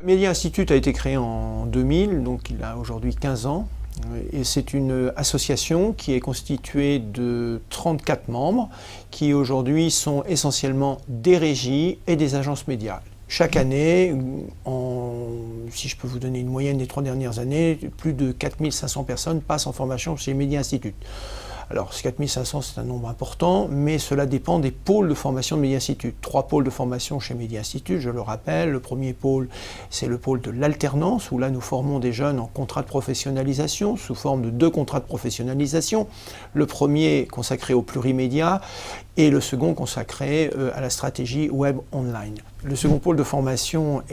Media Institute a été créé en 2000, donc il a aujourd'hui 15 ans. Et c'est une association qui est constituée de 34 membres qui aujourd'hui sont essentiellement des régies et des agences médias. Chaque année, si je peux vous donner une moyenne des 3 dernières années, plus de 4500 personnes passent en formation chez Media Institute. Alors 4500 c'est un nombre important, mais cela dépend des pôles de formation de Media Institute. 3 pôles de formation chez Media Institute, je le rappelle. Le premier pôle, c'est le pôle de l'alternance, où là nous formons des jeunes en contrat de professionnalisation, sous forme de 2 contrats de professionnalisation. Le premier consacré au plurimédia et le second consacré à la stratégie web online. Le second pôle de formation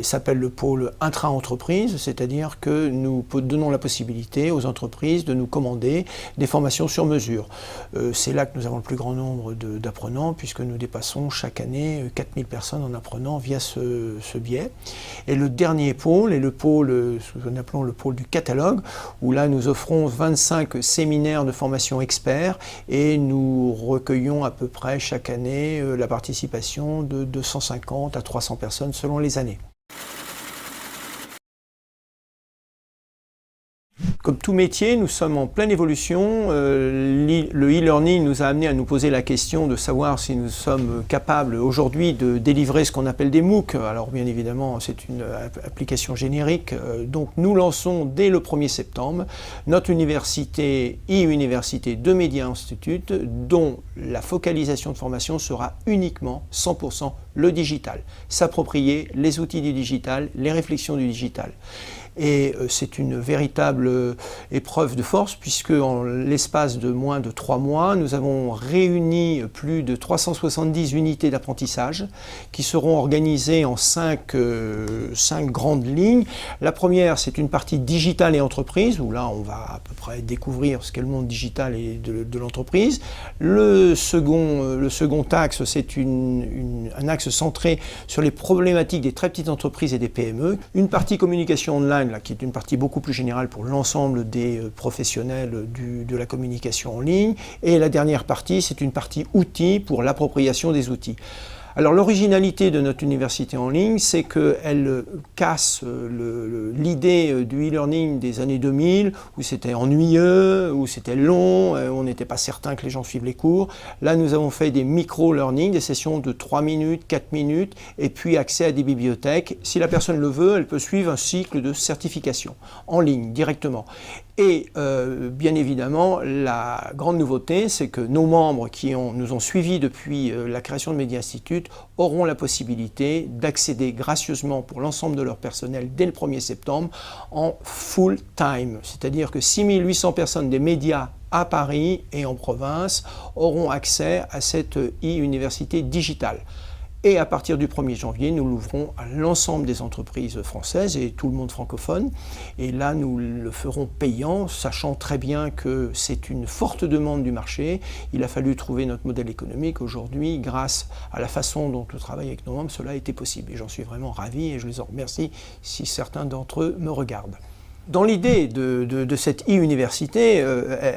s'appelle le pôle intra-entreprise, c'est-à-dire que nous donnons la possibilité aux entreprises de nous commander des formations sur mesure. C'est là que nous avons le plus grand nombre d'apprenants, puisque nous dépassons chaque année 4000 personnes en apprenant via ce biais. Et le dernier pôle est le pôle, ce que nous appelons le pôle du catalogue, où là nous offrons 25 séminaires de formation experts et nous recueillons à peu près chaque année la participation de 250 à 300 personnes selon les années. Comme tout métier, nous sommes en pleine évolution. Le e-learning nous a amené à nous poser la question de savoir si nous sommes capables aujourd'hui de délivrer ce qu'on appelle des MOOC. Alors bien évidemment, c'est une application générique. Donc nous lançons dès le 1er septembre notre université e-université de Media Institute, dont la focalisation de formation sera uniquement 100% le digital. S'approprier les outils du digital, les réflexions du digital. Et c'est une véritable épreuve de force, puisque en l'espace de moins de 3 mois, nous avons réuni plus de 370 unités d'apprentissage qui seront organisées en 5 grandes lignes. La première, c'est une partie digitale et entreprise, où là on va à peu près découvrir ce qu'est le monde digital et de l'entreprise. Le second axe, c'est un axe centré sur les problématiques des très petites entreprises et des PME. Une partie communication online, là, qui est une partie beaucoup plus générale pour l'ensemble des professionnels de la communication en ligne. Et la dernière partie, c'est une partie outils pour l'appropriation des outils. Alors l'originalité de notre université en ligne, c'est qu'elle casse l'idée du e-learning des années 2000, où c'était ennuyeux, où c'était long, on n'était pas certain que les gens suivent les cours. Là, nous avons fait des micro-learning, des sessions de 3 minutes, 4 minutes, et puis accès à des bibliothèques. Si la personne le veut, elle peut suivre un cycle de certification en ligne, directement. Et bien évidemment, la grande nouveauté, c'est que nos membres qui nous ont suivis depuis la création de Media Institute auront la possibilité d'accéder gracieusement pour l'ensemble de leur personnel dès le 1er septembre en full time. C'est-à-dire que 6800 personnes des médias à Paris et en province auront accès à cette e-université digitale. Et à partir du 1er janvier, nous l'ouvrons à l'ensemble des entreprises françaises et tout le monde francophone. Et là, nous le ferons payant, sachant très bien que c'est une forte demande du marché. Il a fallu trouver notre modèle économique. Aujourd'hui, grâce à la façon dont on travaille avec nos membres, cela a été possible. Et j'en suis vraiment ravi et je les en remercie si certains d'entre eux me regardent. Dans l'idée de cette e-université,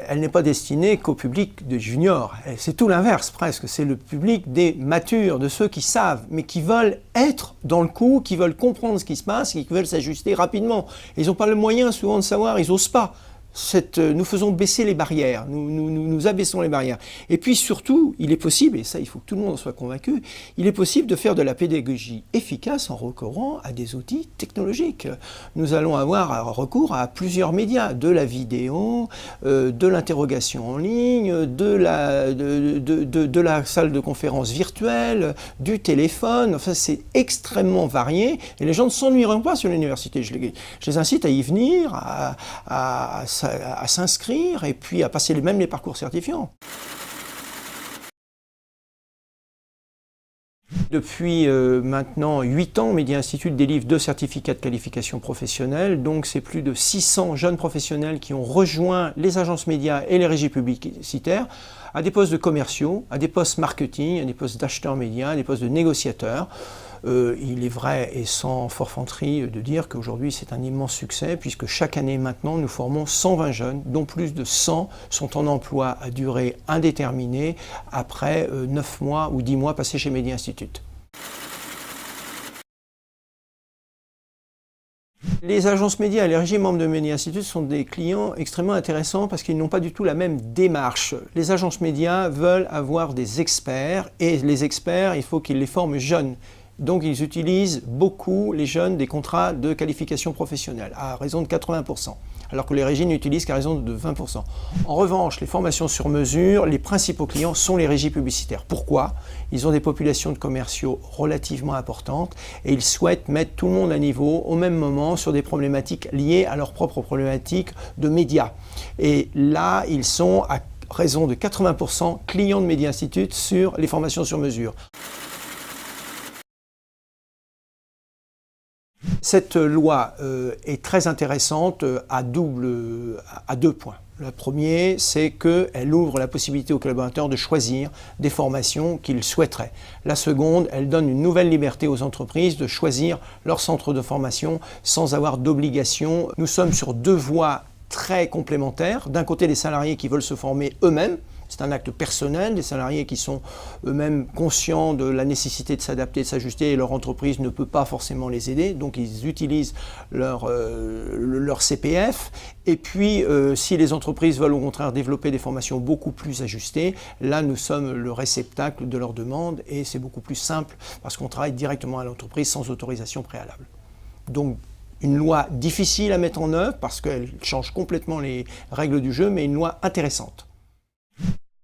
elle n'est pas destinée qu'au public des juniors. C'est tout l'inverse presque. C'est le public des matures, de ceux qui savent, mais qui veulent être dans le coup, qui veulent comprendre ce qui se passe et qui veulent s'ajuster rapidement. Et ils n'ont pas le moyen souvent de savoir, ils n'osent pas. Nous faisons baisser les barrières, nous abaissons les barrières. Et puis surtout, il est possible, et ça il faut que tout le monde en soit convaincu, il est possible de faire de la pédagogie efficace en recourant à des outils technologiques. Nous allons avoir recours à plusieurs médias, de la vidéo, de l'interrogation en ligne, de la salle de conférence virtuelle, du téléphone. Enfin, c'est extrêmement varié et les gens ne s'ennuieront pas sur l'université. Je les incite à y venir, à s'inscrire et puis à passer même les parcours certifiants. Depuis maintenant 8 ans, Media Institute délivre 2 certificats de qualification professionnelle, donc c'est plus de 600 jeunes professionnels qui ont rejoint les agences médias et les régies publicitaires à des postes de commerciaux, à des postes marketing, à des postes d'acheteurs médias, à des postes de négociateurs. Il est vrai et sans forfanterie de dire qu'aujourd'hui c'est un immense succès puisque chaque année maintenant nous formons 120 jeunes dont plus de 100 sont en emploi à durée indéterminée après 9 mois ou 10 mois passés chez Media Institute. Les agences médias et les régies membres de Media Institute sont des clients extrêmement intéressants parce qu'ils n'ont pas du tout la même démarche. Les agences médias veulent avoir des experts et les experts, il faut qu'ils les forment jeunes. Donc ils utilisent beaucoup, les jeunes, des contrats de qualification professionnelle, à raison de 80%, alors que les régies n'utilisent qu'à raison de 20%. En revanche, les formations sur mesure, les principaux clients sont les régies publicitaires. Pourquoi? Ils ont des populations de commerciaux relativement importantes et ils souhaitent mettre tout le monde à niveau au même moment sur des problématiques liées à leurs propres problématiques de médias. Et là, ils sont à raison de 80% clients de Media Institute sur les formations sur mesure. Cette loi est très intéressante à deux points. Le premier, c'est qu'elle ouvre la possibilité aux collaborateurs de choisir des formations qu'ils souhaiteraient. La seconde, elle donne une nouvelle liberté aux entreprises de choisir leur centre de formation sans avoir d'obligation. Nous sommes sur deux voies très complémentaires. D'un côté, les salariés qui veulent se former eux-mêmes. C'est un acte personnel, des salariés qui sont eux-mêmes conscients de la nécessité de s'adapter, de s'ajuster et leur entreprise ne peut pas forcément les aider, donc ils utilisent leur CPF. Et puis, si les entreprises veulent au contraire développer des formations beaucoup plus ajustées, là nous sommes le réceptacle de leurs demandes et c'est beaucoup plus simple parce qu'on travaille directement à l'entreprise sans autorisation préalable. Donc, une loi difficile à mettre en œuvre parce qu'elle change complètement les règles du jeu, mais une loi intéressante.